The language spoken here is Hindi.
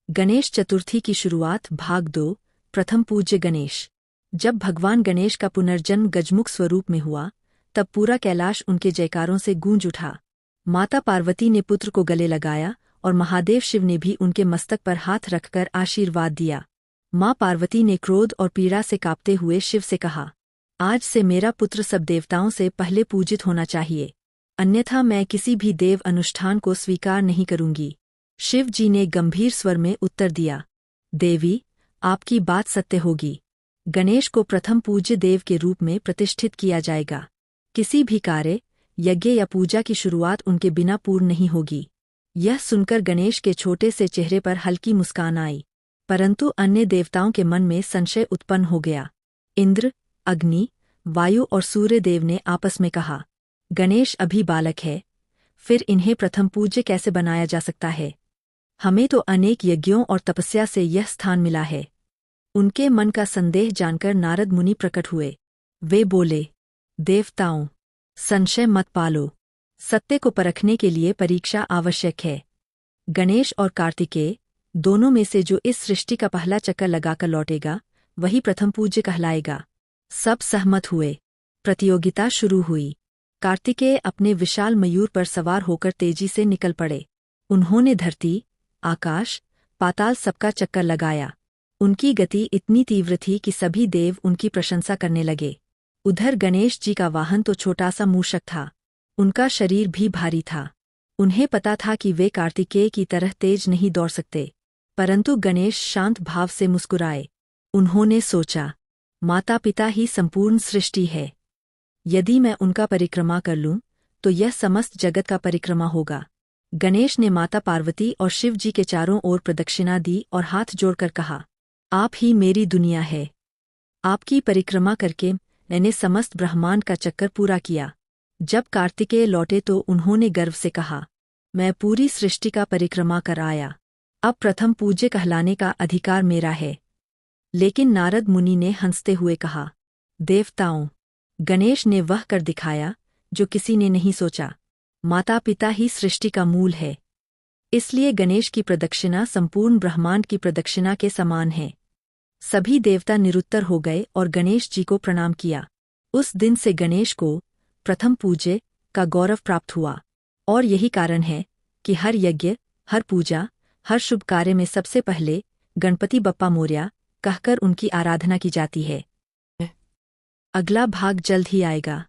गणेश चतुर्थी की शुरुआत भाग 2। प्रथम पूज्य गणेश। जब भगवान गणेश का पुनर्जन्म गजमुख स्वरूप में हुआ, तब पूरा कैलाश उनके जयकारों से गूंज उठा। माता पार्वती ने पुत्र को गले लगाया और महादेव शिव ने भी उनके मस्तक पर हाथ रखकर आशीर्वाद दिया। माँ पार्वती ने क्रोध और पीड़ा से कांपते हुए शिव से कहा, आज से मेरा पुत्र सब देवताओं से पहले पूजित होना चाहिए, अन्यथा मैं किसी भी देव अनुष्ठान को स्वीकार नहीं करूंगी। शिव जी ने गंभीर स्वर में उत्तर दिया, देवी, आपकी बात सत्य होगी। गणेश को प्रथम पूज्य देव के रूप में प्रतिष्ठित किया जाएगा। किसी भी कार्य, यज्ञ या पूजा की शुरुआत उनके बिना पूर्ण नहीं होगी। यह सुनकर गणेश के छोटे से चेहरे पर हल्की मुस्कान आई, परंतु अन्य देवताओं के मन में संशय उत्पन्न हो गया। इंद्र, अग्नि, वायु और सूर्य देव ने आपस में कहा, गणेश अभी बालक है, फिर इन्हें प्रथम पूज्य कैसे बनाया जा सकता है? हमें तो अनेक यज्ञों और तपस्या से यह स्थान मिला है। उनके मन का संदेह जानकर नारद मुनि प्रकट हुए। वे बोले, देवताओं, संशय मत पालो, सत्य को परखने के लिए परीक्षा आवश्यक है। गणेश और कार्तिकेय दोनों में से जो इस सृष्टि का पहला चक्कर लगाकर लौटेगा, वही प्रथम पूज्य कहलाएगा। सब सहमत हुए। प्रतियोगिता शुरू हुई। कार्तिकेय अपने विशाल मयूर पर सवार होकर तेजी से निकल पड़े। उन्होंने धरती, आकाश, पाताल सबका चक्कर लगाया। उनकी गति इतनी तीव्र थी कि सभी देव उनकी प्रशंसा करने लगे। उधर गणेश जी का वाहन तो छोटा सा मूषक था। उनका शरीर भी भारी था। उन्हें पता था कि वे कार्तिकेय की तरह तेज नहीं दौड़ सकते, परंतु गणेश शांत भाव से मुस्कुराए। उन्होंने सोचा, माता पिता ही संपूर्ण सृष्टि है। यदि मैं उनका परिक्रमा कर लूं, तो यह समस्त जगत का परिक्रमा होगा। गणेश ने माता पार्वती और शिव जी के चारों ओर प्रदक्षिणा दी और हाथ जोड़कर कहा, आप ही मेरी दुनिया है। आपकी परिक्रमा करके मैंने समस्त ब्रह्मांड का चक्कर पूरा किया। जब कार्तिकेय लौटे तो उन्होंने गर्व से कहा, मैं पूरी सृष्टि का परिक्रमा कर आया। अब प्रथम पूज्य कहलाने का अधिकार मेरा है। लेकिन नारद मुनि ने हंसते हुए कहा, देवताओं, गणेश ने वह कर दिखाया जो किसी ने नहीं सोचा। माता पिता ही सृष्टि का मूल है, इसलिए गणेश की प्रदक्षिणा संपूर्ण ब्रह्मांड की प्रदक्षिणा के समान है। सभी देवता निरुत्तर हो गए और गणेश जी को प्रणाम किया। उस दिन से गणेश को प्रथम पूज्य का गौरव प्राप्त हुआ, और यही कारण है कि हर यज्ञ, हर पूजा, हर शुभ कार्य में सबसे पहले गणपति बप्पा मोरया कहकर उनकी आराधना की जाती है। अगला भाग जल्द ही आएगा।